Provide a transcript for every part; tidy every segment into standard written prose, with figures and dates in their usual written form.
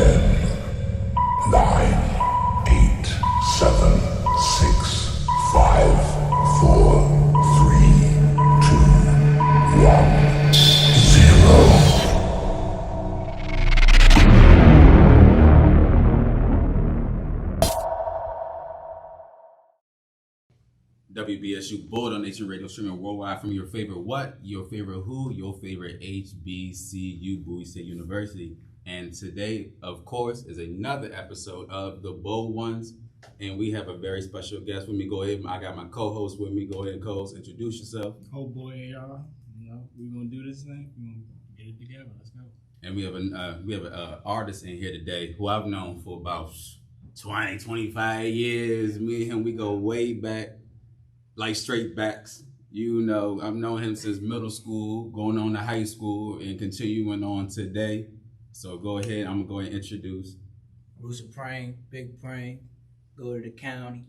Nine, eight, seven, six, five, four, three, two, one, zero. WBSU Bulldog Nation Radio streaming worldwide from your favorite what, your favorite who, your favorite HBCU, Bowie State University. And today, of course, is another episode of The Bold Ones. And we have a very special guest with me. Go ahead. I got my co-host with me. Go ahead, co-host. Introduce yourself. Oh boy, y'all. We're going to do this thing. We're going to get it together. Let's go. And we have an artist in here today who I've known for about 20, 25 years. Me and him, we go way back, like straight backs. You know, I've known him since middle school, going on to high school, and continuing on today. So go ahead. I'm going to go ahead and introduce. Bruce Praying, Big Praying, go to the county.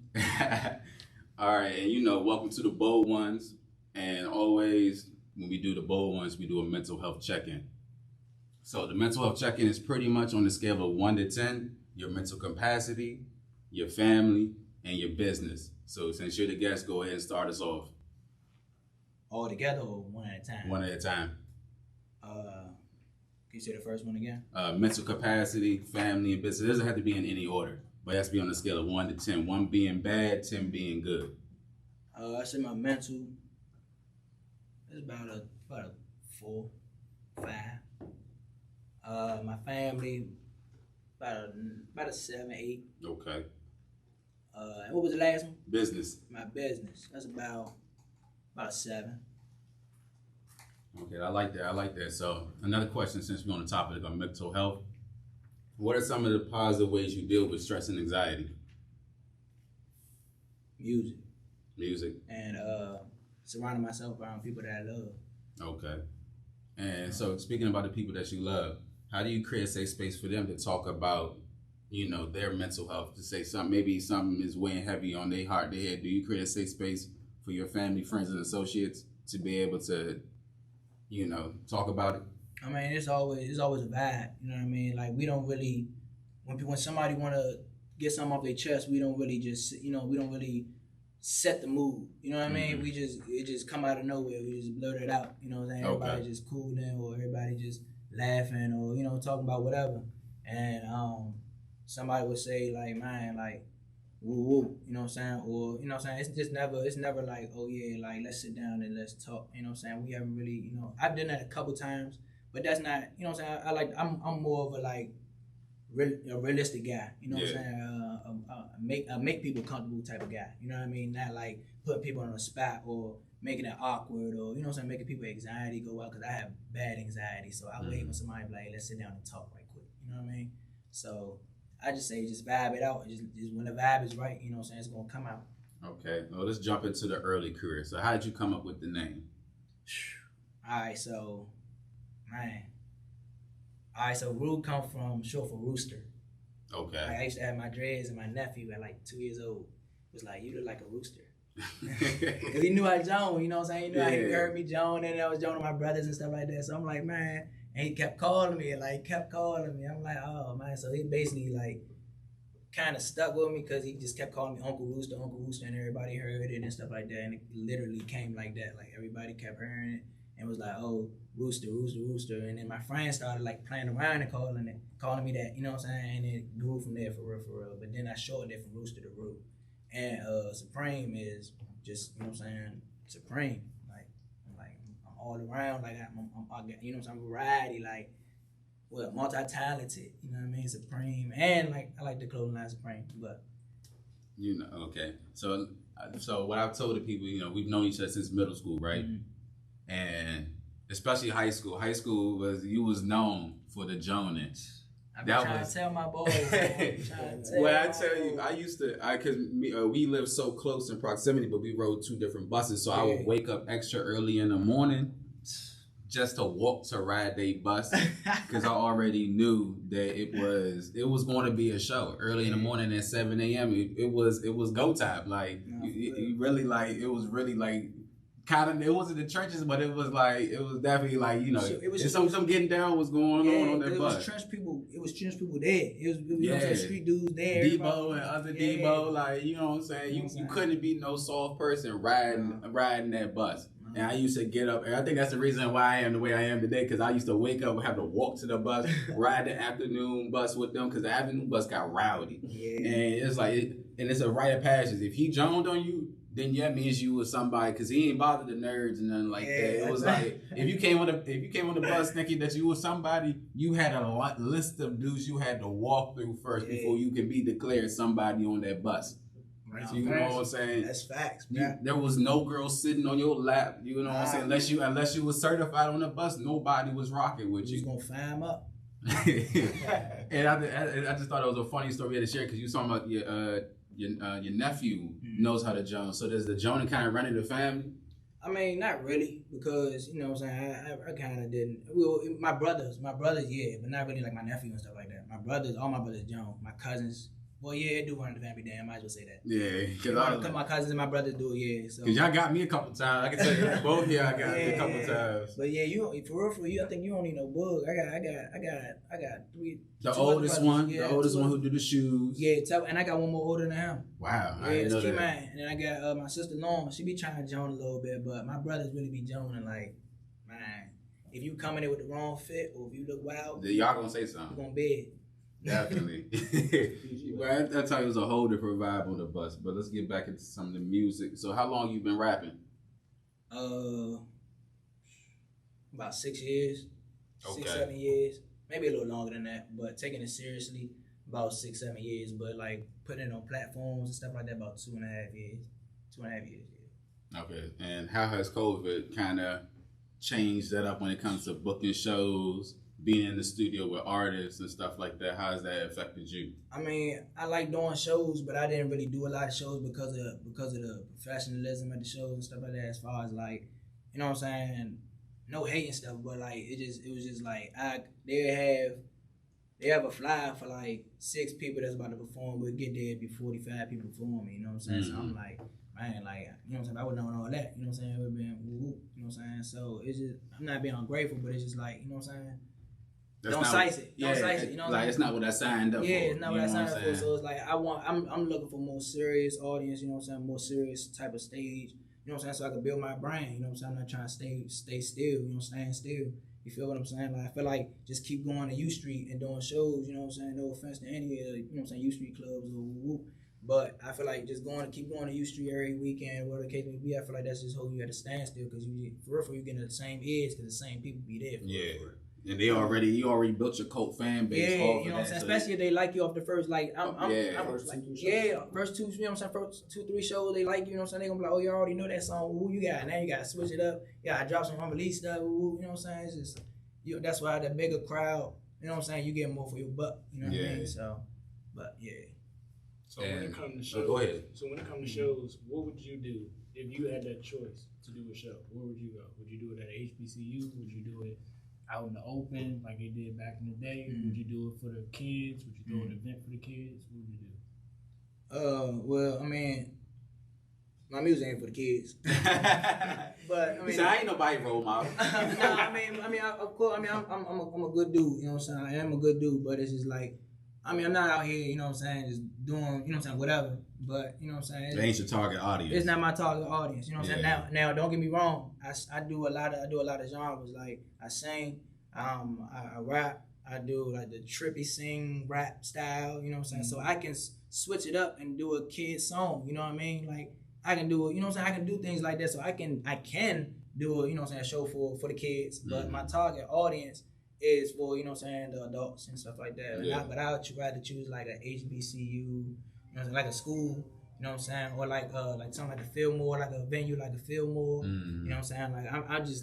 All right. And, welcome to The Bold Ones. And always, when we do The Bold Ones, we do a mental health check-in. So the mental health check-in is pretty much on the scale of 1 to 10, your mental capacity, your family, and your business. So since you're the guest, go ahead and start us off. All together or one at a time? One at a time. Can you say the first one again? Mental capacity, family, and business. It doesn't have to be in any order, but it has to be on the scale of 1 to 10. 1 being bad, 10 being good. I say my mental is about a 4, 5. My family about a 7, 8. Okay. And what was the last one? Business. My business. That's about a 7. Okay, I like that. So another question, since we're on the topic of mental health, what are some of the positive ways you deal with stress and anxiety? Music. And surrounding myself around people that I love. Okay. And so speaking about the people that you love, how do you create a safe space for them to talk about, their mental health, to say maybe something is weighing heavy on their heart, their head? Do you create a safe space for your family, friends, and associates to be able to, talk about it? I mean, it's always a vibe. You know what I mean? Like, we don't really, when somebody want to get something off their chest, we don't really just, we don't really set the mood. You know what I mean? It just come out of nowhere. We just blurt it out. You know what I'm saying? Okay. Everybody just cooling, or everybody just laughing, or talking about whatever. And somebody would say like, man, like, woo woo, you know what I'm saying? Or, it's never like, oh yeah, like, let's sit down and let's talk, you know what I'm saying? We haven't really, I've done that a couple times, but that's not, you know what I'm saying? I'm more of a, like, a realistic guy, you know what I'm saying? Make people comfortable type of guy, you know what I mean? Not like putting people on a spot or making it awkward, or, you know what I'm saying, making people anxiety go out, because I have bad anxiety, so I wait when somebody be like, let's sit down and talk right quick, you know what I mean? So I just say just vibe it out. Just when the vibe is right, you know what I'm saying, it's going to come out. Okay. Well, let's jump into the early career. So how did you come up with the name? All right, so Roo come from short for rooster. Okay. I used to have my dreads, and my nephew at like 2 years old was like, you look like a rooster. Because he knew I Joan, you know what I'm saying? He knew he heard me Joan, and I was Joan with my brothers and stuff like that. So I'm like, man. And he kept calling me, I'm like, oh, man. So he basically, like, kind of stuck with me, because he just kept calling me Uncle Rooster, and everybody heard it and stuff like that. And it literally came like that. Like, everybody kept hearing it and was like, oh, Rooster. And then my friends started, like, playing around and calling me that, you know what I'm saying? And it grew from there, for real. But then I shortened it from Rooster to Roo. And Supreme is just, you know what I'm saying, Supreme. All around, like I'm variety, like, multi-talented, you know what I mean, Supreme, and like I like the clothing line Supreme, but okay. So what I've told the people, we've known each other since middle school, right? Mm-hmm. And especially high school. High school you was known for the Jonas. I'm trying to tell my boys. Well, I tell you, because we live so close in proximity, but we rode 2 different buses. So I would wake up extra early in the morning just to walk to ride their bus, because I already knew that it was going to be a show early in the morning at 7 a.m. It was go time. Like, you really, like, it was really like kind of, it wasn't the trenches, but it was definitely like, you know, So it was some getting down was going on that it bus. was trench people. It was trench people there. It was you know what I'm saying, Yeah. street dudes there. Debo and other Debo, like, you know what I'm saying? You know what I'm You saying? couldn't be no soft person riding that bus. And I used to get up, and I think that's the reason why I am the way I am today, because I used to wake up and have to walk to the bus, ride the afternoon bus with them, because the afternoon bus got rowdy. Yeah. And it's like, and it's a rite of passage. If he joned on you, then that means you was somebody, because he ain't bothered the nerds and nothing like that. It was like, if you came on the bus thinking that you was somebody, you had a list of dudes you had to walk through first before you can be declared somebody on that bus. Right. So you know what I'm saying? That's facts, man. There was no girl sitting on your lap. You know what I'm saying? Unless you was certified on the bus, nobody was rocking with you. You was gonna fire him up. And I just thought it was a funny story to share, because you talking about your nephew knows how to Joan. So does the Joan kind of run in the family? I mean, not really, because you know what I'm saying. I kind of didn't. Well, my brothers, yeah, but not really like my nephew and stuff like that. All my brothers, Joan, my cousins. Well, yeah, it do run in the family. Damn, I might as well say that. Yeah, because my cousins and my brothers do it. Yeah, so. Because y'all got me a couple times. I can tell you both. Yeah, I got me a couple times. But yeah, for you, I think you don't need no book. I got three. The oldest one, who do the shoes. Yeah, and I got one more older than him. Wow, yeah, it's key man. And then I got my sister Norma. She be trying to joan a little bit, but my brothers really be joning. Like, man, if you come in there with the wrong fit or if you look wild, then y'all gonna say something. You gonna bed. Definitely. Well, that time it was a whole different vibe on the bus. But let's get back into some of the music. So how long you been rapping? About 6 years. Okay. 6-7 years. Maybe a little longer than that. But taking it seriously, about 6-7 years. But like putting it on platforms and stuff like that, about 2.5 years. 2.5 years, yeah. Okay. And how has COVID kind of changed that up when it comes to booking shows, being in the studio with artists and stuff like that? How has that affected you? I mean, I like doing shows, but I didn't really do a lot of shows because of the professionalism at the shows and stuff like that. As far as like, you know what I'm saying, no hate and stuff, but like it was just like they have a flyer for like 6 people that's about to perform, but get there, be 45 people performing. You know what I'm saying? Mm-hmm. So I'm like, man, like, you know what I'm saying? I wouldn't know all that. You know what I'm saying? It would have been whoop, you know what I'm saying? So it's just, I'm not being ungrateful, but it's just like, you know what I'm saying? Don't size it. Don't size it. You know what I'm saying? It's not what I signed up for. Yeah, it's not what I signed up for. So it's like I'm looking for more serious audience, you know what I'm saying? More serious type of stage. You know what I'm saying? So I can build my brand, you know what I'm saying? I'm not trying to stay still, you know, stand still. You feel what I'm saying? Like I feel like just keep going to U Street and doing shows, you know what I'm saying? No offense to any of the, you know what I'm saying, U Street clubs or whoop. But I feel like just keep going to U Street every weekend, whatever the case may be. I feel like that's just holding you at a standstill because you getting the same ears because the same people be there. For And you already built your cult fan base. Yeah, you know what I'm saying? Especially if they like you off the first, like, first two, you know what I'm saying? First 2-3 shows, they like you, you know what I'm saying? They gonna be like, oh, you already know that song. Who you got? Now you gotta switch it up. Yeah, I drop some unreleased stuff. You know what I'm saying? It's just, that's why the bigger crowd, you know what I'm saying? You get more for your buck. You know what I mean? So, but yeah. So when it comes to shows, go ahead. So when it comes to shows, what would you do if you had that choice to do a show? Where would you go? Would you do it at HBCU? Would you do it out in the open like they did back in the day? Mm-hmm. Would you do it for the kids? Would you do an event for the kids? What would you do? Well, I mean, my music ain't for the kids. But I mean, I ain't nobody role model. Of course, I'm a good dude. You know what I'm saying? I am a good dude, but it's just like, I mean, I'm not out here, you know what I'm saying, just doing, you know what I'm saying, whatever. But, you know what I'm saying? It ain't your target audience. It's not my target audience. You know what I'm saying? Now, don't get me wrong. I do a lot of genres. Like, I sing, I rap, I do like the trippy sing rap style, you know what I'm saying? Mm-hmm. So I can switch it up and do a kid song, you know what I mean? Like, I can do it, you know what I'm saying? I can do things like that. So I can do a, you know what I'm saying, a show for the kids. But my target audience is for, you know what I'm saying, the adults and stuff like that. Yeah. But I would rather choose like a HBCU, you know, like a school, you know what I'm saying, or like something like the Fillmore, like a venue like the Fillmore, you know what I'm saying. Like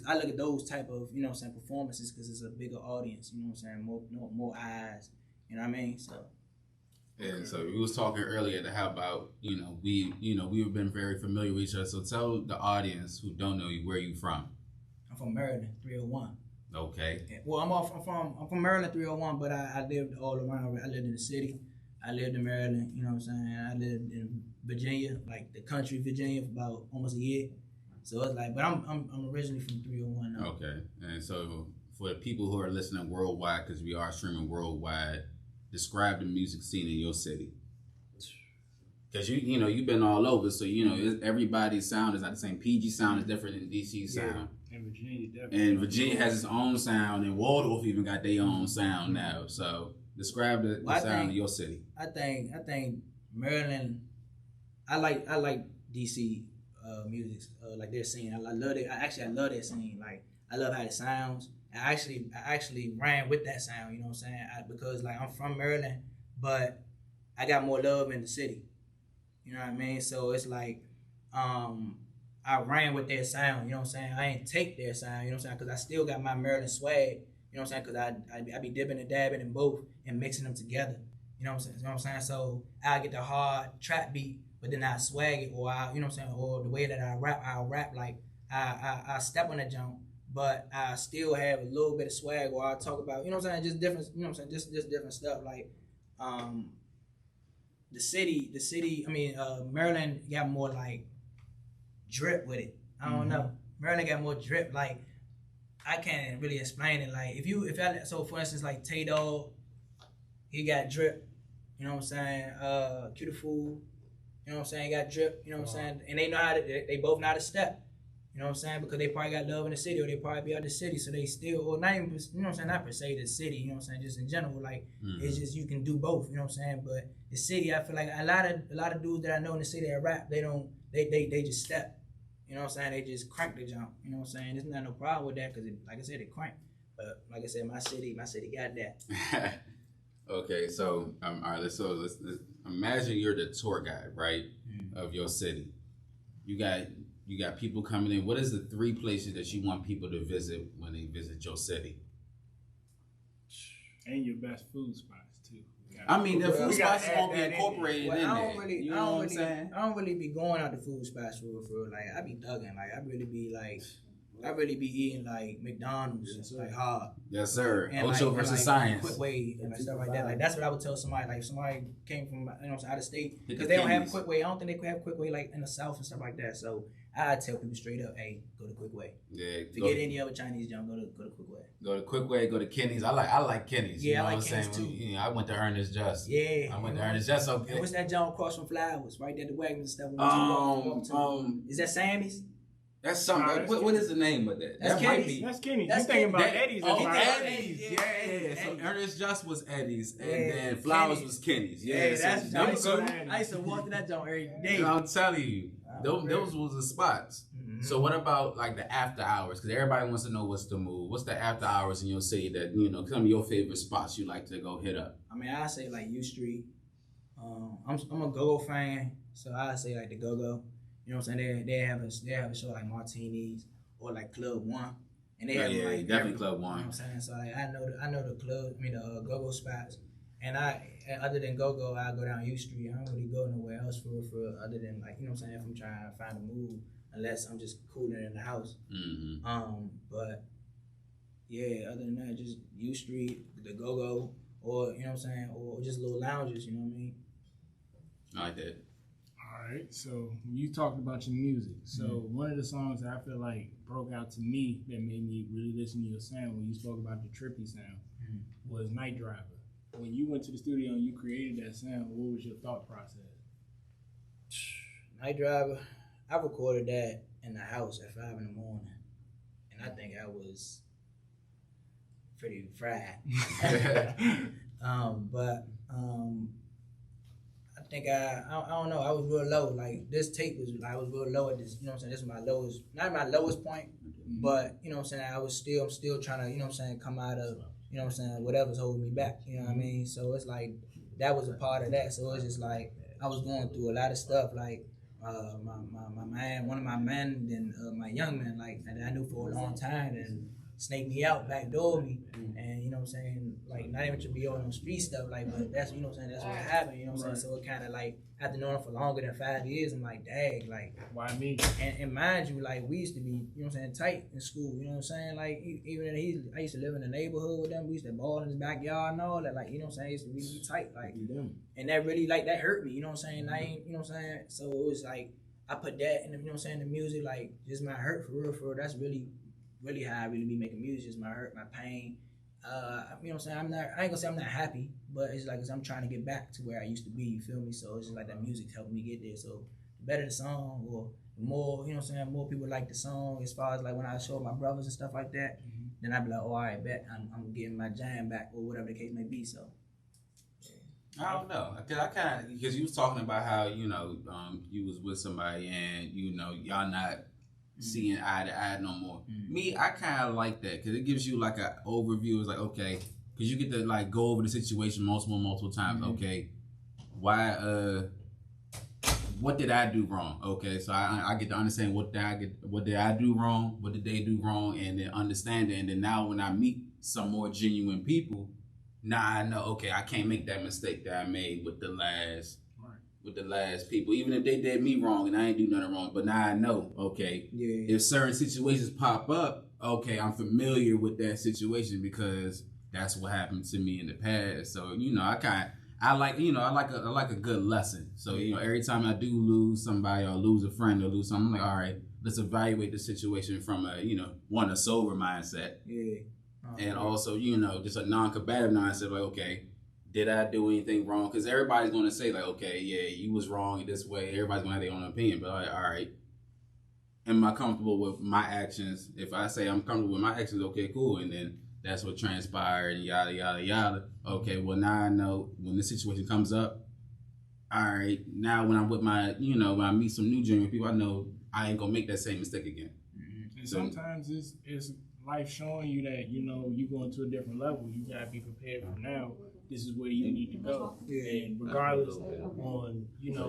I look at those type of, you know what I'm saying, performances because it's a bigger audience, you know what I'm saying, more eyes, you know what I mean. So. And so we was talking earlier to how about we've been very familiar with each other. So tell the audience who don't know you where you from. I'm from Maryland, 301. Okay. Well, I'm from Maryland, 301, but I lived all around. I lived in the city. I lived in Maryland. You know what I'm saying. I lived in Virginia, like the country Virginia, for about almost a year. So it's like, but I'm originally from 301 now. Okay, and so for the people who are listening worldwide, because we are streaming worldwide, describe the music scene in your city. Because you've been all over, so everybody's sound is not the same. PG sound is different than DC sound. And Virginia definitely. And Virginia has its own sound, and Waldorf even got their own sound now. So describe the sound of your city. I think Maryland. I like DC music, like their scene. I love it. I love that scene. Like I love how it sounds. I actually ran with that sound. You know what I'm saying? Because like I'm from Maryland, but I got more love in the city. You know what I mean? So it's like, I ran with their sound. You know what I'm saying? I ain't take their sound. You know what I'm saying? Because I still got my Maryland swag. You know what I'm saying? Because I be dipping and dabbing in both and mixing them together. You know what I'm saying? You know what I'm saying? So I get the hard trap beat, but then I swag it, or you know what I'm saying? Or the way that I'll rap like I step on the jump, but I still have a little bit of swag, or I talk about, you know what I'm saying? Just different, you know what I'm saying? Just different stuff. Like, the city. I mean, Maryland got more like drip with it. I don't know. Maryland got more drip. Like, I can't really explain it. Like, so for instance, like Tay Dog, he got drip. You know what I'm saying? Cutiful, you know what I'm saying? He got drip. You know what I'm saying? And they both know how to step. You know what I'm saying? Because they probably got love in the city, or they probably be out the city, so they still, or not even, you know what I'm saying? Not per se the city, you know what I'm saying? Just in general, like, it's just, you can do both, you know what I'm saying? But the city, I feel like a lot of dudes that I know in the city that rap, they just step. You know what I'm saying? They just crank the jump. You know what I'm saying? There's not no problem with that, because like I said, it crank. But like I said, my city got that. Okay, so all right, let's imagine you're the tour guide, right, of your city. You got people coming in. What is the 3 places that you want people to visit when they visit your city? And your best food spots too. I mean, the food spots won't be incorporated in there. You know what I'm saying? I don't really be going out to food spots for real. Like, I be thugging. Like, I really be eating like McDonald's, like hard. Yes, sir. And Ocho versus Science. Quick way and like stuff like that. Like, that's what I would tell somebody. Like, if somebody came from, you know, out of state, because they don't have quick way. I don't think they could have quick way like in the South and stuff like that. So I tell people straight up, hey, go to quick way. Yeah. Forget any other Chinese junk. Go to quick way. Go to quick way. Go to Kenny's. I like Kenny's. Yeah, you know I like what I'm Kenny's saying? too. I went to Ernest Just. Yeah. I went to Ernest Just. Okay. And what's that junk across from Flowers? Right there, the wagons and stuff. Is that Sammy's? That's something. What is the name of that? That's Kenny's. That's Kenny's. That's You thinking about Kenny's. Eddie's? Oh, Right? Eddie's. Yeah. So Ernest Just was Eddie's, and Yeah, then Flowers Kenny's. was Kenny's. Yeah, Yeah, that's so them two. I used to walk to that junk every day. You know, I'm telling you, those was the spots. Mm-hmm. So what about like the after hours? Because everybody wants to know what's the move. What's the after hours in your city that, some of your favorite spots you like to go hit up? I mean, I say like U Street. I'm a go-go fan, so I say like the go-go. You know what I'm saying? They have a show like Martinis or like Club One, and they have like definitely Club One. You know what I'm saying? So like, I know the club. I mean the go-go spots. And other than go-go, I go down U Street. I don't really go nowhere else for other than like, you know what I'm saying, if I'm trying to find a move, unless I'm just cooling in the house. Mm-hmm. But yeah, other than that, just U Street, the go-go, or you know what I'm saying, or just little lounges. You know what I mean? I like that. All right, so you talked about your music. So one of the songs that I feel like broke out to me that made me really listen to your sound when you spoke about the trippy sound was Night Driver. When you went to the studio and you created that sound, what was your thought process? Night Driver, I recorded that in the house at 5 a.m, and I think I was pretty fried. But I think I don't know. I was real low. Like this tape I was real low at this. You know what I'm saying? This was my lowest, not my lowest point, but you know what I'm saying. I'm still trying to, you know what I'm saying, come out of, you know what I'm saying, whatever's holding me back. You know what I mean? So it's like that was a part of that. So it's just like I was going through a lot of stuff. Like my man, one of my men, then my young man, like that I knew for a long time, and snaked me out, backdoor me, and you know what I'm saying, like not even to be on street stuff, like, but that's, you know what I'm saying, that's what happened, you know what I'm saying. So it kind of like after knowing him for longer than 5 years, I'm like, dang, like Why me? And mind you, like we used to be, you know what I'm saying, tight in school, you know what I'm saying, like even I used to live in the neighborhood with them, we used to ball in his backyard and all that, like, you know what I'm saying, used to be tight, like, and that really, like, that hurt me, you know what I'm saying, I ain't, you know what I'm saying, so it was like I put that in the, you know what I'm saying, the music, like just my hurt for real. That's really how I really be making music, just my hurt, my pain. You know what I'm saying? I ain't gonna say I'm not happy, but it's like I'm trying to get back to where I used to be, you feel me? So it's just like that music's helping me get there. So the better the song or the more, you know what I'm saying, more people like the song as far as like when I show my brothers and stuff like that, then I be like, oh, all right, bet I'm getting my jam back or whatever the case may be. So I don't know, because you was talking about how you was with somebody and y'all not seeing eye to eye no more. Me, I kind of like that because it gives you like an overview. It's like, okay, because you get to like go over the situation multiple times. Okay, why? What did I do wrong? Okay, so I get to understand what did I do wrong? What did they do wrong? And then understand it. And then now when I meet some more genuine people, now I know, okay, I can't make that mistake that I made with the last people, even if they did me wrong and I ain't do nothing wrong. But now I know, okay, if certain situations pop up, okay, I'm familiar with that situation because that's what happened to me in the past. So I like a good lesson. So every time I do lose somebody or lose a friend or lose something, I'm like, all right, let's evaluate the situation from a sober mindset. And also, just a non-combative mindset, like, okay, did I do anything wrong? Because everybody's going to say, like, okay, yeah, you was wrong this way. Everybody's going to have their own opinion. But, like, all right, am I comfortable with my actions? If I say I'm comfortable with my actions, okay, cool. And then that's what transpired, yada, yada, yada. Okay, well, now I know when this situation comes up, all right, now when I'm with my, when I meet some new genuine people, I know I ain't going to make that same mistake again. And sometimes it's life showing you that, you going to a different level. You got to be prepared for now. This is where you need to go. And regardless on,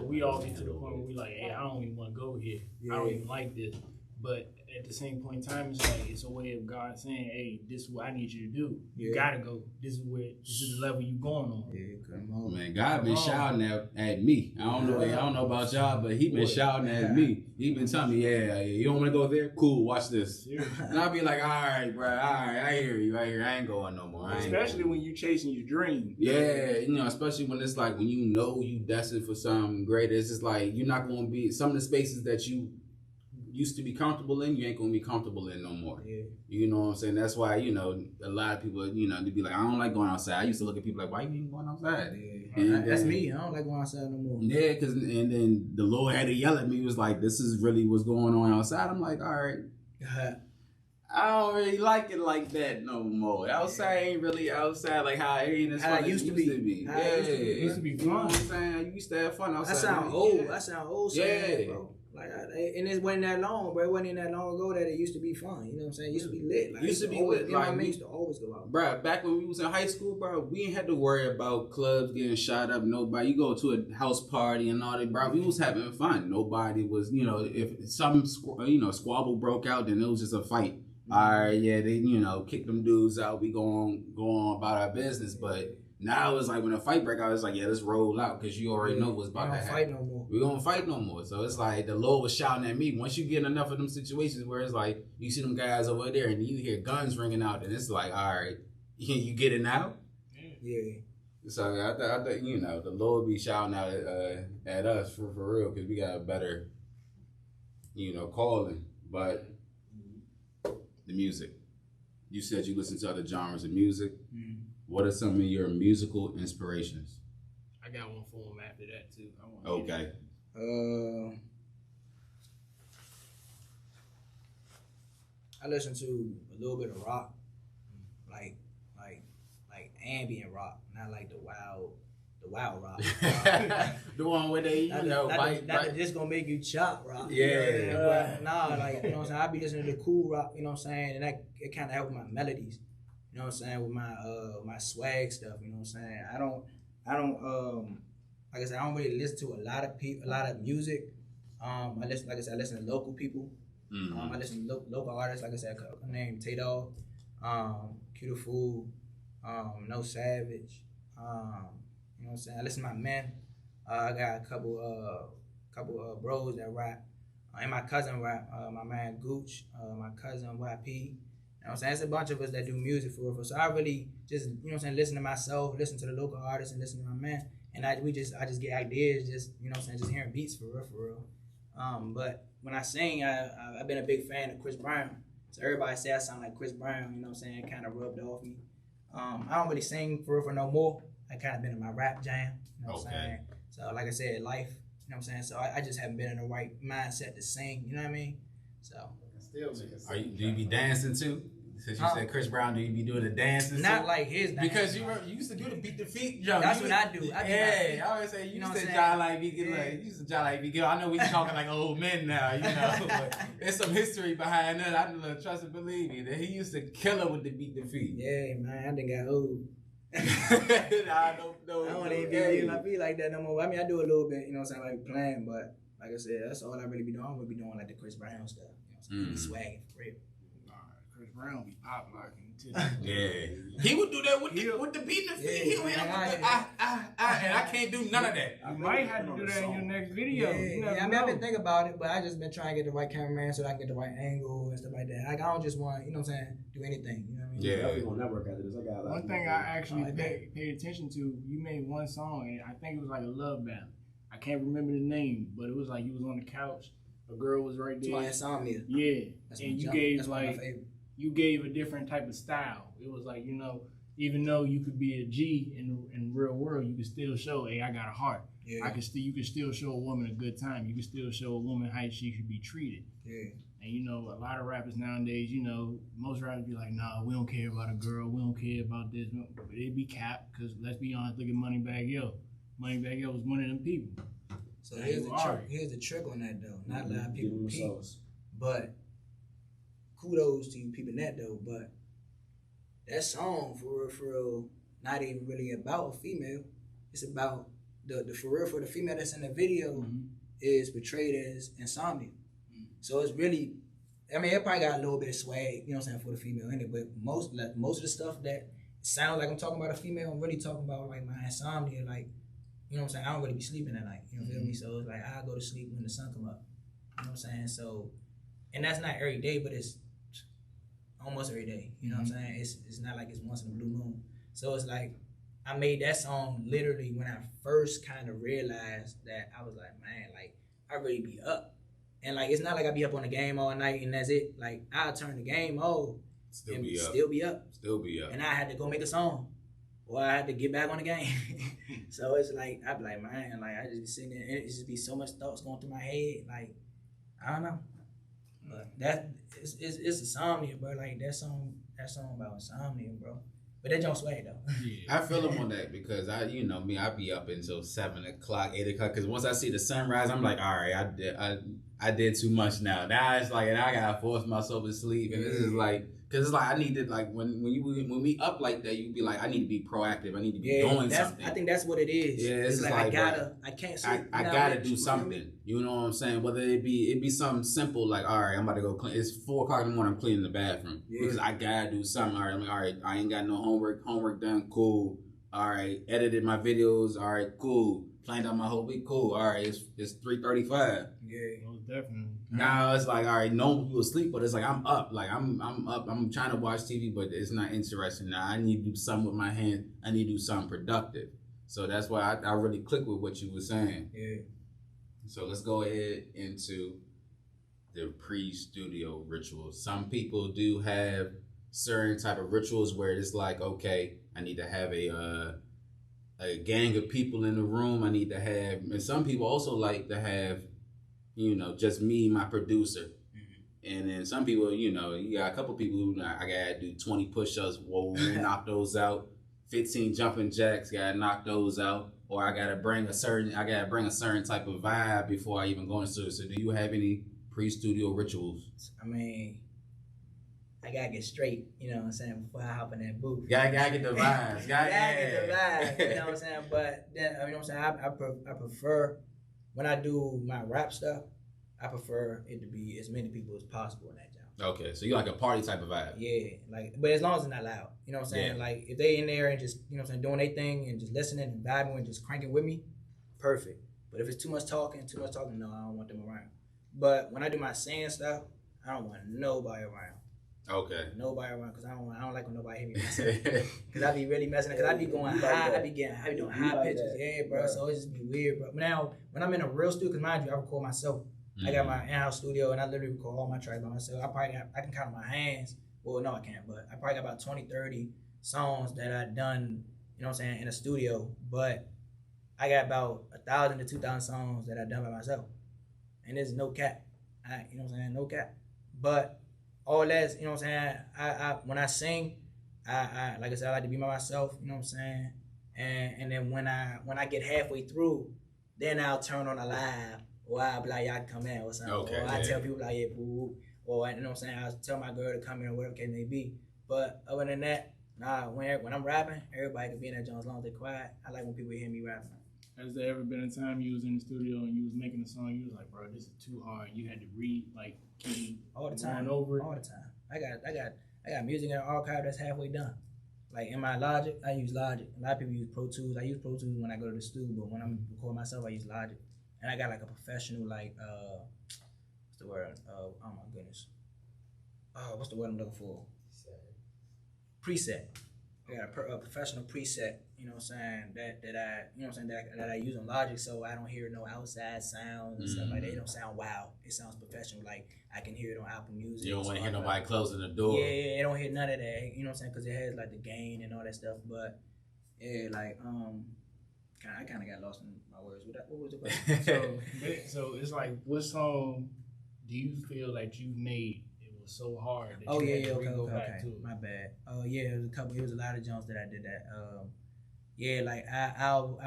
we all get to the point where we like, hey, I don't even want to go here. I don't even like this. But at the same point in time, it's like, it's a way of God saying, hey, this is what I need you to do. You got to go. This is the level you going on. Yeah, come on. Man, God been shouting at me. I don't know about y'all, but he been shouting at me. He been telling me, yeah, you don't want to go there? Cool, watch this. And I'll be like, all right, bro, all right, I hear you. I ain't going no more. Especially when you chasing your dream. Yeah, especially when it's like, when you destined for something greater, it's just like, you're not going to be, some of the spaces that you used to be comfortable in, you ain't gonna be comfortable in no more. Yeah. You know what I'm saying? That's why, a lot of people, they be like, I don't like going outside. I used to look at people like, why you ain't going outside? Yeah. And that's me. I don't like going outside no more. Yeah, and then the Lord had to yell at me. He was like, this is really what's going on outside. I'm like, all right. I don't really like it like that no more. Outside ain't really outside like how it ain't as fun as it used to be. It used to be fun. You know what I'm saying? You used to have fun outside. I sound old. I sound old saying that, bro. Like, and it wasn't that long, bro. It wasn't that long ago that it used to be fun. You know what I'm saying? It used to be lit. Like, used to be lit. Like, we used to always go out. Bro, back when we was in high school, bro, we ain't had to worry about clubs getting shot up. Nobody. You go to a house party and all that, bro. We was having fun. Nobody was, if some, squabble broke out, then it was just a fight. All right, yeah, they, kick them dudes out. We go on about our business, but now it's like when a fight break out, it's like, yeah, let's roll out because you already know what's about to happen. We don't fight no more. So it's like the Lord was shouting at me. Once you get enough of them situations where it's like you see them guys over there and you hear guns ringing out, and it's like, all right, you get it now? Yeah. So I think the Lord be shouting out at us for real because we got a better, calling. But the music. You said you listen to other genres of music. Mm-hmm. What are some of your musical inspirations? I got one for him after that too. Okay. I listen to a little bit of rock, like ambient rock, not like the wild rock. The one where they, not just gonna make you chop rock. Yeah. But nah, like, what I'm saying, I be listening to the cool rock, you know what I'm saying, and it kind of helps my melodies. You know what I'm saying, with my swag stuff. You know what I'm saying. I don't like I said, I don't really listen to a lot of music. I listen to local people. Mm-hmm. I listen to local artists. Like I said, a name Tay-Dog, Q the Fool, No Savage. You know what I'm saying. I listen to my men. I got a couple bros that rap, and my cousin rap. My man Gooch, my cousin YP. You know what I'm saying? It's a bunch of us that do music for real. So I really just, listen to myself, listen to the local artists, and listen to my man. And I just get ideas, just, just hearing beats for real. But when I sing, I've been a big fan of Chris Brown. So everybody say I sound like Chris Brown, you know what I'm saying? It kind of rubbed off me. I don't really sing for real for no more. I kind of been in my rap jam, you know what I'm saying? So like I said, life, you know what I'm saying? So I just haven't been in the right mindset to sing, you know what I mean? So. Do you be dancing too? Since you said Chris Brown, do you be doing the dances? Not like his dance. Because you used to do the beat the feet jump. That's what I do. I always say you used to jive like you used to jive like Big Girl. I know we talking like old men now, you know, but there's some history behind that. I know, trust and believe me, that he used to kill her with the beat the feet. Yeah, man, I done got old. I don't want to be using my feet like that no more. I mean, I do a little bit, you know what I'm saying, like playing, but like I said, that's all I really be doing. I don't really be doing like the Chris Brown stuff. You know what I'm saying? Swagging for real. Chris Brown be pop locking too. Yeah, he would do that with the beat in the feet. And I can't do none of that. You might have to do that in your next video. I mean, I've been thinking about it, but I just been trying to get the right cameraman so that I can get the right angle and stuff like that. Like, I don't just want, you know what I'm saying, do anything. You know what I mean? Yeah. Definitely gonna network after this. I got one thing I actually paid attention to. You made one song, and I think it was like a love ballad. I can't remember the name, but it was like you was on the couch. A girl was right there. It's my Insomnia. Yeah, that's and you gave a different type of style. It was like, you know, even though you could be a G in real world, you could still show, hey, I got a heart. Yeah. You can still show a woman a good time. You can still show a woman how she should be treated. Yeah. And you know, a lot of rappers nowadays, you know, most rappers be like, nah, we don't care about a girl. We don't care about this. But it be capped, because let's be honest, look at Moneybagg Yo. Moneybagg Yo was one of them people. So here's the trick on that though. Not a lot of people peep, but kudos to you peeping that though. But that song for real, not even really about a female. It's about the for real for the female that's in the video is portrayed as insomnia. So it's really, I mean, it probably got a little bit of swag, you know what I'm saying, for the female in it. But most of the stuff that sounds like I'm talking about a female, I'm really talking about like my insomnia, like. You know what I'm saying? I don't really be sleeping at night. You know what I mean? So it's like I go to sleep when the sun come up. You know what I'm saying? So, and that's not every day, but it's almost every day. You know what I'm saying? It's not like it's once in a blue moon. So it's like I made that song literally when I first kind of realized that I was like, man, like I really be up. And like it's not like I be up on the game all night and that's it. Like I'll turn the game off Still be up. And I had to go make a song. Well, I had to get back on the game. So it's like, I be like, man, like I just be sitting there and it just be so much thoughts going through my head. Like, I don't know. But it's insomnia, bro. Like that song about insomnia, bro. But that don't swag though. Yeah. I feel him on that because I be up until 7 o'clock, 8 o'clock. Because once I see the sunrise, I'm like, all right, I did too much now. Now it's like, and I gotta force myself to sleep. And this is like, because it's like I need to like when we up like that, you be like, I need to be proactive. I need to be doing something. I think that's what it is. Yeah, it's like I can't sleep. I gotta do something. You know what I'm saying? Whether it be something simple like, all right, I'm about to go clean. It's 4 o'clock in the morning. I'm cleaning the bathroom because I gotta do something. All right, I'm like, all right, I ain't got no homework done. Cool. All right, edited my videos. All right, cool. Planned out my whole week. Cool. All right, it's 3:35. Yeah, most definitely. Now it's like, all right, no, you asleep, but it's like I'm up. Like I'm up. I'm trying to watch TV, but it's not interesting. Now I need to do something with my hand. I need to do something productive. So that's why I really click with what you were saying. Yeah. So let's go ahead into the pre-studio rituals. Some people do have certain type of rituals where it's like, okay, I need to have a gang of people in the room. I need to have, and some people also like to have, just me, my producer. Mm-hmm. And then some people, you got a couple people who I gotta do 20 push-ups, knock those out. 15 jumping jacks, gotta knock those out. Or I gotta bring a certain type of vibe before I even go into it. So do you have any pre-studio rituals? I mean, I gotta get straight, you know what I'm saying, before I hop in that booth. Gotta get the vibes. Gotta get the vibes, you know what I'm saying? But then, you know what I'm saying, I prefer, when I do my rap stuff, I prefer it to be as many people as possible in that job. Okay, so you like a party type of vibe. Yeah, but as long as it's not loud, you know what I'm saying? Yeah. Like, if they in there and just, you know what I'm saying, doing their thing and just listening and vibing and just cranking with me, perfect. But if it's too much talking, no, I don't want them around. But when I do my saying stuff, I don't want nobody around. Okay. Nobody around, because I don't like when nobody hear me messing. Because I be really messing, because I be going high, I be doing high pitches. Yeah, bro, so it just be weird, bro. Now, when I'm in a real studio, because mind you, I record myself. I got my in-house studio, and I literally record all my tracks by myself. I can count on my hands. Well, no, I can't, but I probably got about 20, 30 songs that I done, you know what I'm saying, in a studio. But I got about 1,000 to 2,000 songs that I done by myself, and there's no cap. You know what I'm saying, no cap. But all that's, you know what I'm saying. I when I sing, I like I said, I like to be by myself. You know what I'm saying, and then when I get halfway through, then I'll turn on a live, or I'll be like, y'all come in or something, or I tell people like, yeah, boo, or you know what I'm saying, I'll tell my girl to come in or whatever case may be. But other than that, nah, when I'm rapping, everybody can be in that joint as long as they're quiet. I like when people hear me rapping. Has there ever been a time you was in the studio and you was making a song, you was like, bro, this is too hard. You had to keep all the time, over it? All the time. I got music in the archive that's halfway done. Like in my Logic, I use Logic. A lot of people use Pro Tools. I use Pro Tools when I go to the studio, but when I'm recording myself, I use Logic. And I got like a professional, like, what's the word? Oh my goodness. Oh, what's the word I'm looking for? Preset. I got a professional preset, you know what I'm saying, that I, you know what I'm saying, that I use on Logic, so I don't hear no outside sounds and stuff like that. It don't sound wild. It sounds professional. Like I can hear it on Apple Music. You don't want to hear nobody closing the door. Yeah, I don't hear none of that. You know what I'm saying, because it has like the gain and all that stuff. But yeah, like I kind of got lost in my words. What was the question? so it's like, what song do you feel like you made? So hard. That Okay. My bad. Yeah, it was a lot of jumps that I did that. Yeah, like I'll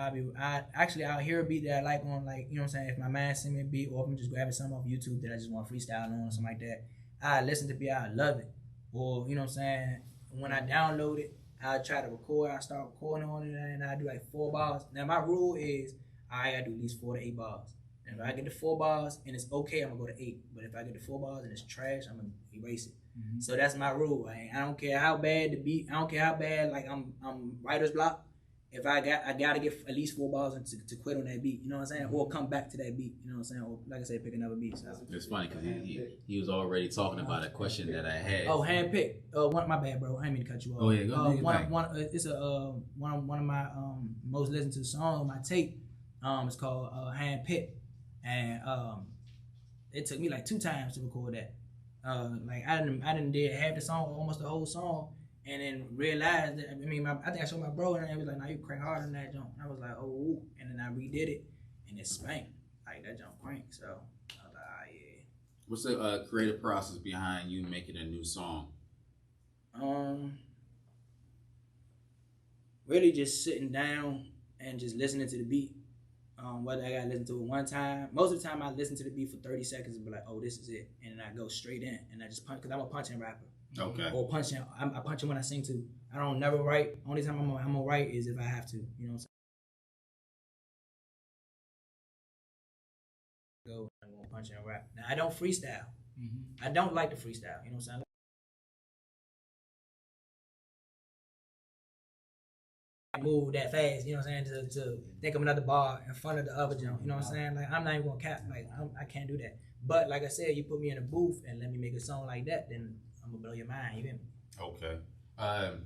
hear a beat that I like on, like, you know what I'm saying, if my man send me a beat, or if I'm just grabbing something off YouTube that I just want to freestyle on or something like that, I listen to beat, I love it. Or, you know what I'm saying, when I download it, I'll try to record, I start recording on it, and I do like 4 bars. Now my rule is I gotta do at least 4 to 8 bars. If I get the 4 bars and it's okay, I'm gonna go to 8. But if I get the 4 bars and it's trash, I'm gonna erase it. Mm-hmm. So that's my rule. I don't care how bad the beat. I don't care how bad, like I'm writer's block. If I gotta get at least 4 bars to quit on that beat. You know what I'm saying? Or come back to that beat. You know what I'm saying? Or like I said, pick another beat. So. It's funny because he was already talking about a question that I had. Oh, handpick. My bad, bro. I didn't mean to cut you off. Oh yeah, go ahead. It's one of my most listened to songs on my tape. It's called Handpick. And it took me like 2 times to record that. Like I didn't did half the song, almost the whole song, and then realized that, I think I showed my bro, and he was like, "Nah, you crank hard on that jump." And I was like, "Oh," and then I redid it, and it spanked. Like that jump crank. So I was like, yeah. What's the creative process behind you making a new song? Really just sitting down and just listening to the beat. Whether I gotta listen to it one time, most of the time I listen to the beat for 30 seconds and be like, oh, this is it, and then I go straight in and I just punch, because I'm a punching rapper. Okay. Or punching, I punch it when I sing too. I don't never write. Only time I'm gonna write is if I have to. You know what I'm saying? Go and I'm gonna punch and rap. Now I don't freestyle. Mm-hmm. I don't like to freestyle. You know what I'm saying? Move that fast, you know what I'm saying, to think of another bar in front of the other jump, you know what I'm saying? Like, I'm not even gonna cap, like, I can't do that. But like I said, you put me in a booth and let me make a song like that, then I'm gonna blow your mind, you hear me? Okay.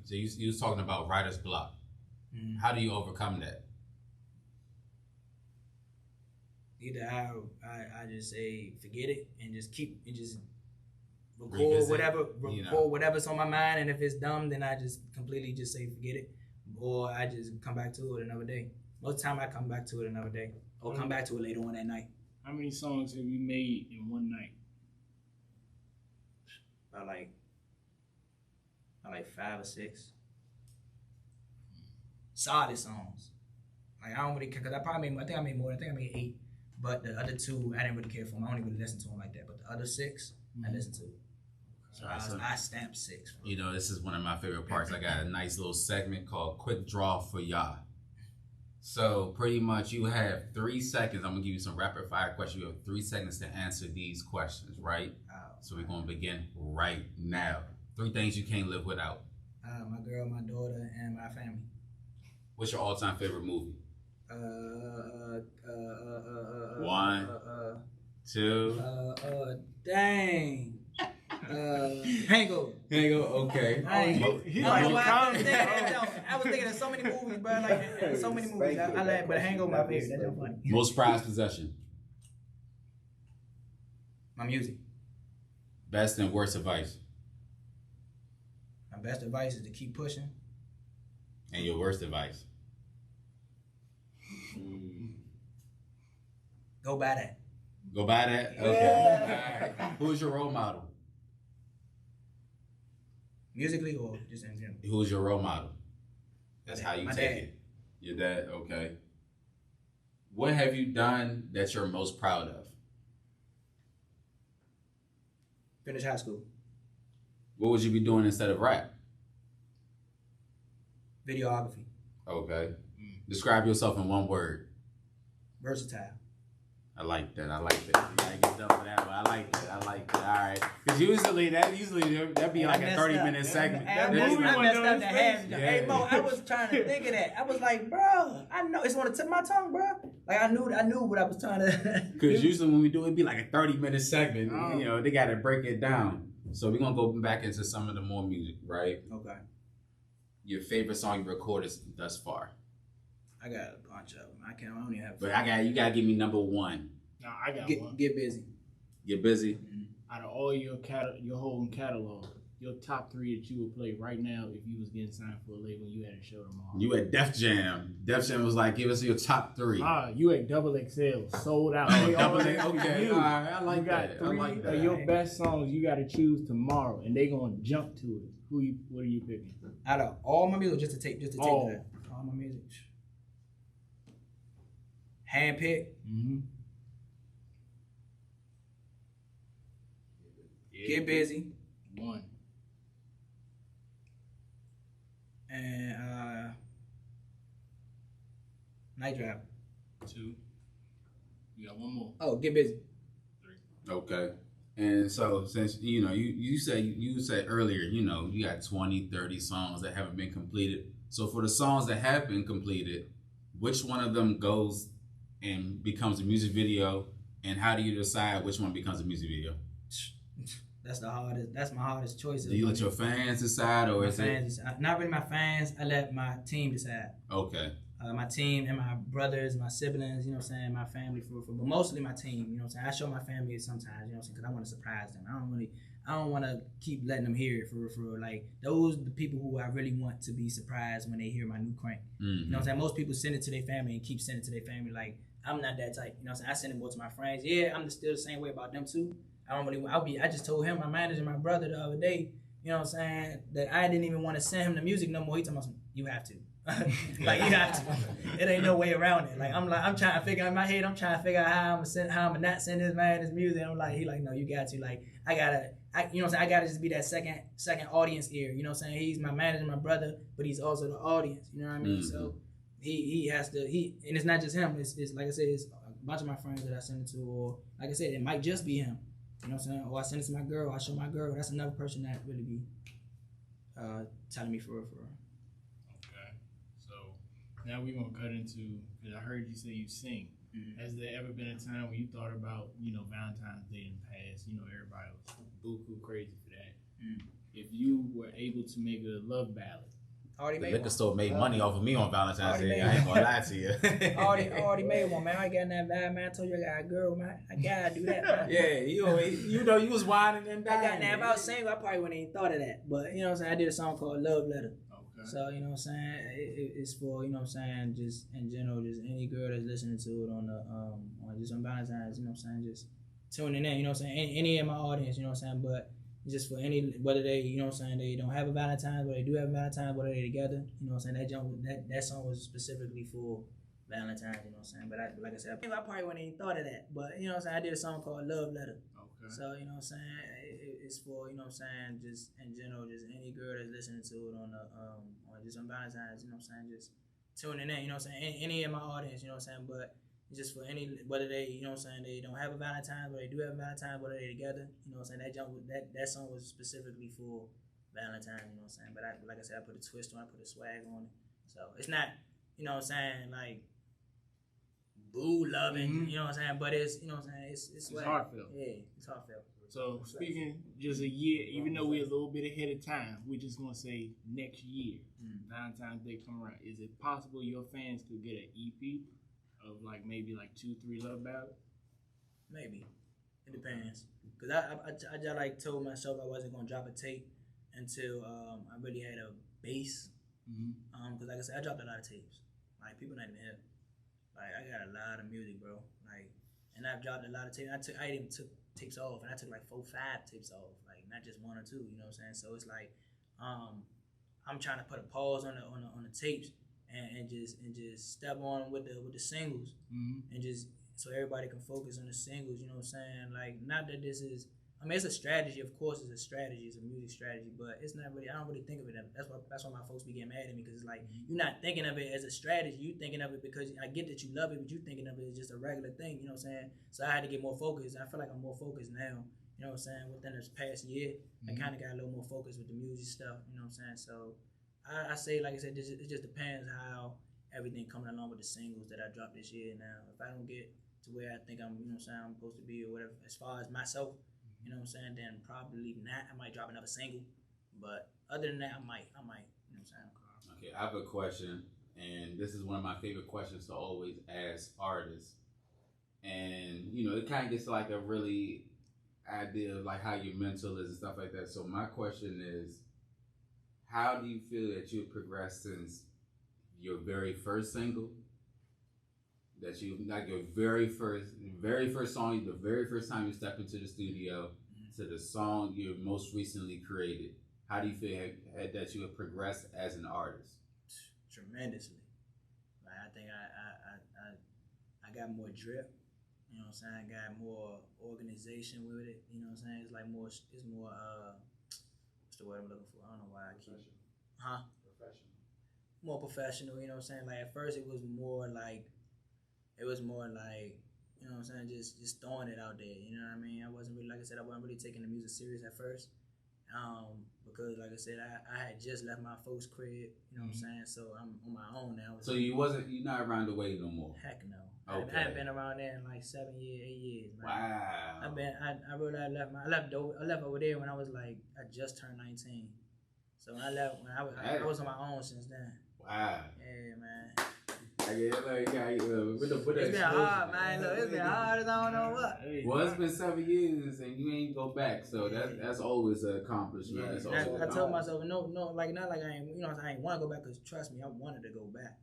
So you was talking about writer's block. Mm-hmm. How do you overcome that? Either I just say forget it and just record whatever's on my mind, and if it's dumb, then I just completely just say forget it. Or I just come back to it another day. Most of the time I come back to it another day. Or come back to it later on that night. How many songs have you made in one night? About like 5 or 6. Solid songs. Like I don't really care, because I think I made more. I think I made 8. But the other 2, I didn't really care for them. I don't even listen to them like that. But the other 6, I listen to. So I stamped 6. You know, this is one of my favorite parts. I got a nice little segment called Quick Draw for Y'all. So pretty much you have 3 seconds. I'm going to give you some rapid fire questions. You have 3 seconds to answer these questions, right? So we're going to begin right now. 3 things you can't live without. My girl, my daughter, and my family. What's your all-time favorite movie? 1, 2. Dang. Hangover. Okay. I was thinking of so many movies, bro. Like so many movies. I like, but Hangover my favorite. That's so funny. Most prized possession. My music. Best and worst advice. My best advice is to keep pushing. And your worst advice. Go by that. Go by that? Okay. Yeah. All right. Who's your role model? Musically or just in general? Who's your role model? That's how you My take dad. it. Your dad, okay. What have you done that you're most proud of? Finish high school. What would you be doing instead of rap? Videography. Okay. Describe yourself in one word. Versatile. I like that. I like that. You gotta get up for that one. I like that. I like that. All right. Because usually that'd be like a 30-minute segment. I messed up the half. Hey Mo, I was trying to think of that. I was like, bro, I know it's on the tip of my tongue, bro. Like I knew what I was trying to. Because usually when we do it, it'd be like a 30-minute segment. You know, they gotta break it down. So we're gonna go back into some of the more music, right? Okay. Your favorite song you recorded thus far? I got a bunch of them. I only have. But you gotta give me number one. No, I got one. Get busy. Get busy. Mm-hmm. Out of all your whole catalog, your top 3 that you would play right now if you was getting signed for a label and you had a show tomorrow. You at Def Jam. Def Jam was like, give us your top 3. You at Double XL, sold out. Oh, They Double already- XL. Okay, you. all right, I like You got that. I 3 like that. of your best songs you got to choose tomorrow, and they gonna jump to it. What are you picking? Out of all my music, just to take All. that. All my music. Handpick. Mm-hmm. Get busy. 1. And Night Drive. 2. You got 1 more. Oh, get busy. 3. Okay. And so since you said earlier, you got 20, 30 songs that haven't been completed. So for the songs that have been completed, which one of them goes and becomes a music video, and how do you decide which one becomes a music video? That's my hardest choice. Do you let your fans decide, or is it? Not really my fans. I let my team decide. Okay. My team and my brothers, my siblings, my family, but mostly my team, I show my family sometimes, because I want to surprise them. I don't want to keep letting them hear it for real. Like, those are the people who I really want to be surprised when they hear my new crank. Mm-hmm. Most people send it to their family and keep sending it to their family. Like, I'm not that type. I send it more to my friends. Yeah, I'm still the same way about them too. I just told him, my manager, my brother the other day, that I didn't even want to send him the music no more. He told me, you have to. Like, you have to. It ain't no way around it. Like, I'm trying to figure in my head, I'm trying to figure out how I'm gonna not send this man his music. I'm like, he like, no, you got to. Like, I gotta just be that second audience ear. He's my manager, my brother, but he's also the audience. You know what I mean? Mm-hmm. So he has to, and it's not just him. It's like I said, it's a bunch of my friends that I send it to, or like I said, it might just be him. Or I send it to my girl, I show my girl. That's another person that really be telling me for real. Okay. So now we're gonna cut into, because I heard you say you sing. Mm-hmm. Has there ever been a time when you thought about, Valentine's Day in the past? Everybody was buku crazy for that. Mm-hmm. If you were able to make a love ballad, the liquor store made money off of me on Valentine's Day. I ain't gonna lie to you. already made one, man. I got in that vibe, man. I told you I got a girl, man. I gotta do that, man. Yeah, you was whining and dying. I got now. If I was single, I probably wouldn't even thought of that. But I did a song called Love Letter. Okay. So it's for just in general, just any girl that's listening to it on just on Valentine's. Just tuning in. Any of my audience. But just for any, whether they, they don't have a Valentine's, whether they do have a Valentine's, whether they together, that song was specifically for Valentine's, But like I said, I probably wouldn't even thought of that. But I did a song called Love Letter. Okay. So it's for just in general, just any girl that's listening to it on just on Valentine's, just tuning in, any of my audience, but just for any, whether they, they don't have a Valentine's, but they do have a Valentine's, whether they together, that song was specifically for Valentine's, But like I said, I put a twist on it, I put a swag on it. So it's not, like boo loving, mm-hmm. But it's, it's heartfelt. Yeah, it's heartfelt. So speaking just a year, even though we're a little bit ahead of time, we're just gonna say next year, Valentine's Day come around. Is it possible your fans could get an EP of maybe 2-3 love ballads? Maybe. It depends. Cause I just like told myself I wasn't gonna drop a tape until I really had a base. Cause like I said, I dropped a lot of tapes. Like people not even here. Like I got a lot of music, bro. Like, and I've dropped a lot of tapes. I even took tapes off, and I took like 4, 5 tapes off. Like not just 1 or 2. You know what I'm saying? So it's like, I'm trying to put a pause on the tapes and just step on with the singles and just so everybody can focus on the singles. You know what I'm saying? Like not that this is. I mean, it's a strategy. Of course, it's a strategy. It's a music strategy, but it's not really. I don't really think of it. That's why my folks be getting mad at me because it's like you're not thinking of it as a strategy. You thinking of it because I get that you love it, but you thinking of it as just a regular thing. You know what I'm saying? So I had to get more focused. I feel like I'm more focused now. You know what I'm saying? Within this past year, I kind of got a little more focused with the music stuff. You know what I'm saying? So I say, like I said, it just depends how everything coming along with the singles that I dropped this year. Now, if I don't get to where I think I'm, you know what I'm saying, I'm supposed to be or whatever, as far as myself. You know what I'm saying? Then probably not. I might drop another single. But other than that, I might. You know what I'm saying? Okay, I have a question, and this is one of my favorite questions to always ask artists. And, you know, it kind of gets like a really idea of like how your mental is and stuff like that. So my question is, how do you feel that you've progressed since your very first single? That you like your very first song, the very first time you stepped into the studio, to the song you most recently created. How do you feel that you have progressed as an artist? Tremendously. Like I think I got more drip. You know what I'm saying? I got more organization with it. You know what I'm saying? It's like more. It's more. What's the word I'm looking for? I don't know why I keep. Professional. More professional. You know what I'm saying? Like at first it was more like. You know what I'm saying, just throwing it out there, you know what I mean? I wasn't really, like I said, I wasn't really taking the music serious at first, because like I said, I had just left my folks' crib, you know what I'm saying, so I'm on my own now. So you're not around the way no more? Heck no. Okay. I haven't been around there in like 7 years, 8 years, man. Wow. I left over there when I was like, I just turned 19. So when I left, I was on my own since then. Wow. Yeah, man. It's been hard, man. Look, it's been hard as I don't know what. Well, it's been 7 years and you ain't go back, so that's always an accomplishment. I told myself, no, like not like I ain't, you know, I ain't want to go back because trust me, I wanted to go back,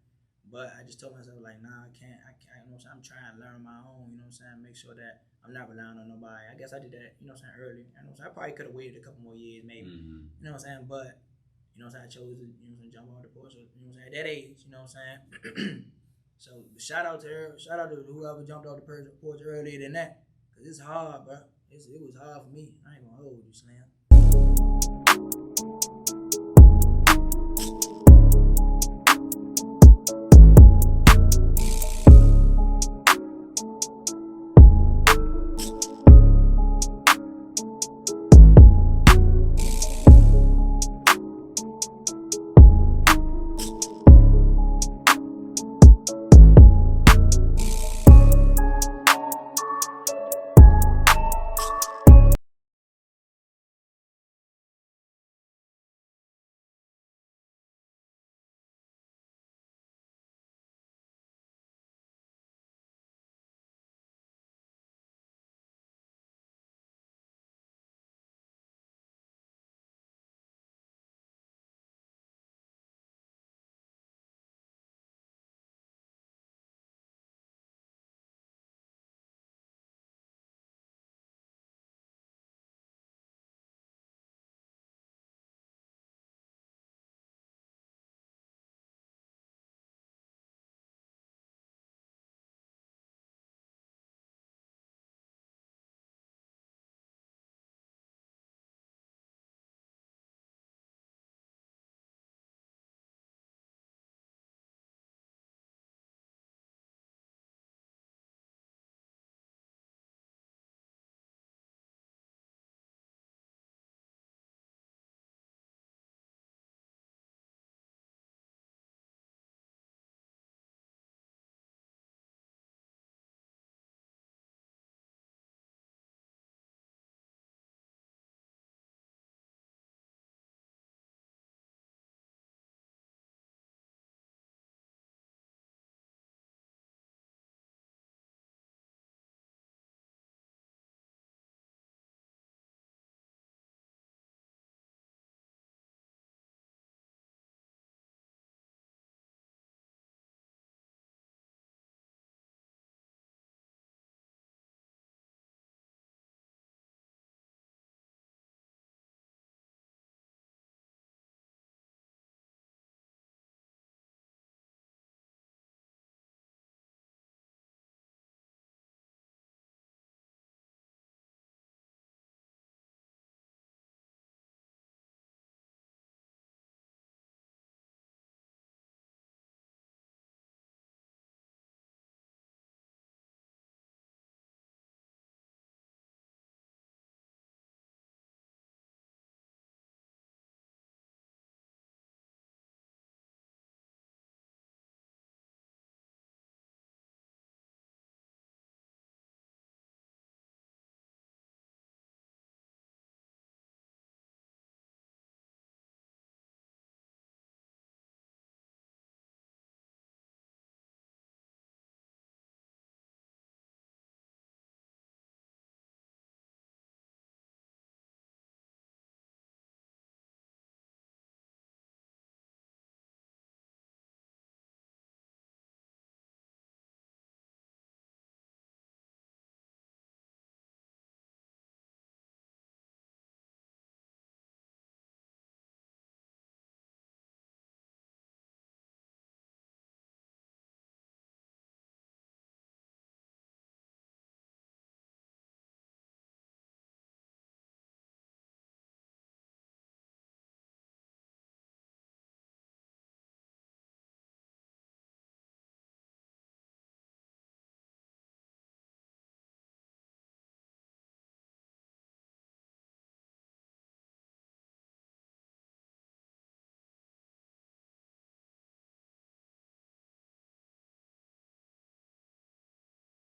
but I just told myself like, nah, I can't. You know what I'm saying? I'm trying to learn my own. You know what I'm saying? Make sure that I'm not relying on nobody. I guess I did that. You know what I'm saying? Early. You know what I'm saying? I probably could have waited a couple more years, maybe. You know what I'm saying? But you know what I'm saying? I chose to, you know what I'm saying, jump off the porch. You know what I'm saying? At that age, you know what I'm saying? So shout out to her. Shout out to whoever jumped off the porch earlier than that. Cause it's hard, bro. It was hard for me. I ain't gonna hold you, Slam.